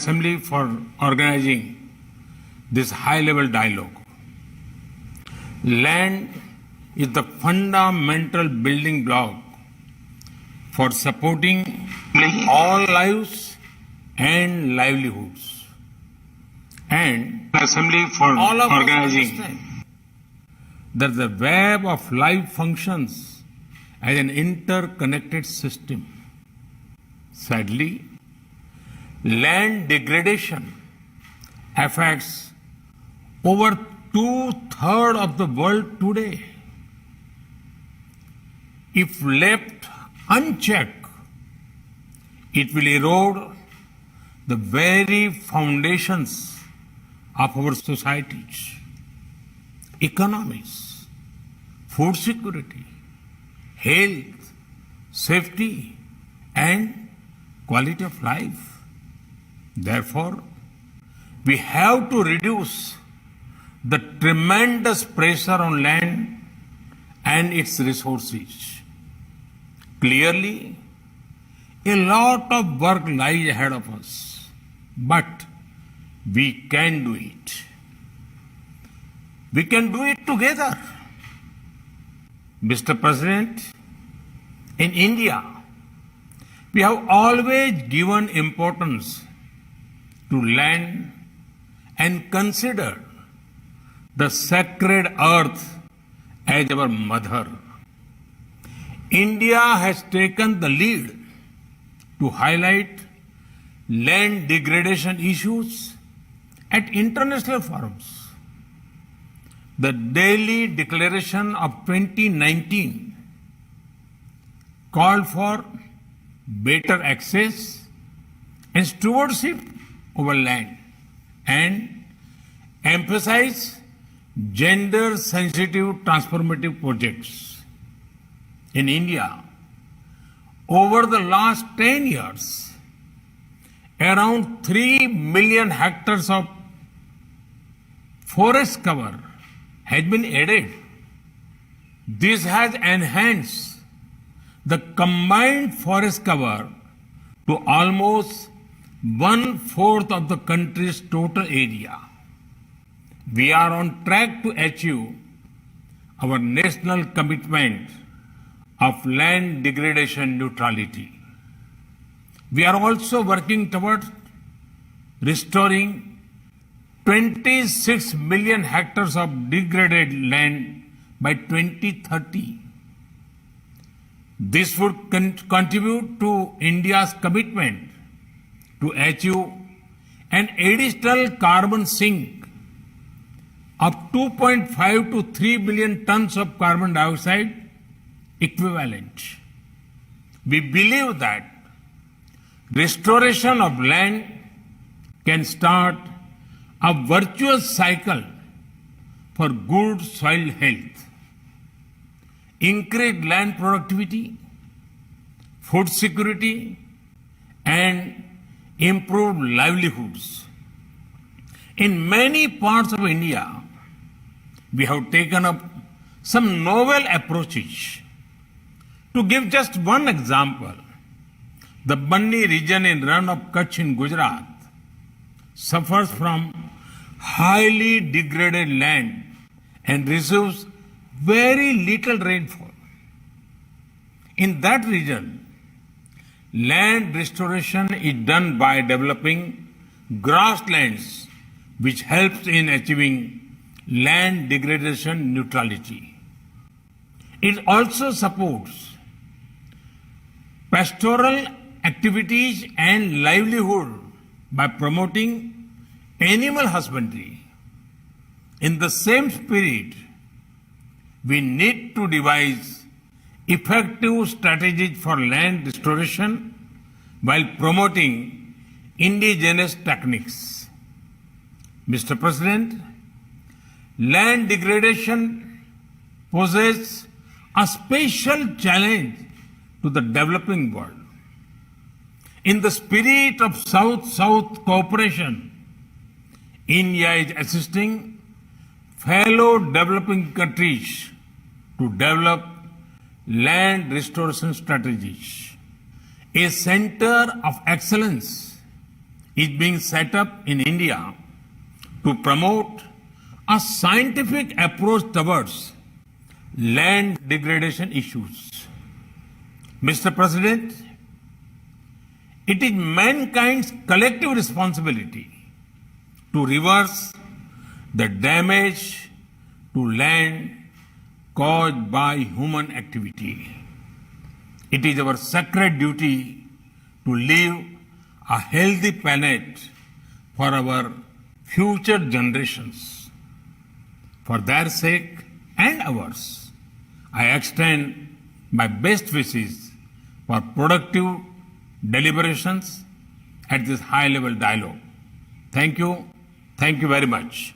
Assembly for organizing this high-level dialogue. Land is the fundamental building block for supporting all lives and livelihoods. And Assembly for all of organizing that the web of life functions as an interconnected system. Sadly, land degradation affects over 2/3 of the world today. If left unchecked, it will erode the very foundations of our societies, economies, food security, health, safety, and quality of life. Therefore, we have to reduce the tremendous pressure on land and its resources. Clearly, a lot of work lies ahead of us, but we can do it. We can do it together. Mr. President, in India, we have always given importance to land and considered the sacred earth as our mother. India has taken the lead to highlight land degradation issues at international forums. The Delhi Declaration of 2019 called for better access and stewardship over land and emphasize gender-sensitive transformative projects. In India, over the last 10 years, around 3 million hectares of forest cover has been added. This has enhanced the combined forest cover to almost 1/4 of the country's total area. We are on track to achieve our national commitment of land degradation neutrality. We are also working towards restoring 26 million hectares of degraded land by 2030. This would contribute to India's commitment to achieve an additional carbon sink of 2.5 to 3 billion tons of carbon dioxide equivalent. We believe that restoration of land can start a virtuous cycle for good soil health, increased land productivity, food security, and improved livelihoods. In many parts of India, we have taken up some novel approaches. To give just one example, the Banni region in Rann of Kutch in Gujarat suffers from highly degraded land and receives very little rainfall. In that region, land restoration is done by developing grasslands, which helps in achieving land degradation neutrality. It also supports pastoral activities and livelihood by promoting animal husbandry. In the same spirit, we need to devise effective strategies for land restoration while promoting indigenous techniques. Mr. President, land degradation poses a special challenge to the developing world. In the spirit of South-South cooperation, India is assisting fellow developing countries to develop land restoration strategies. A center of excellence is being set up in India to promote a scientific approach towards land degradation issues. Mr. President, it is mankind's collective responsibility to reverse the damage to land caused by human activity. It is our sacred duty to leave a healthy planet for our future generations. For their sake and ours, I extend my best wishes for productive deliberations at this high-level dialogue. Thank you. Thank you very much.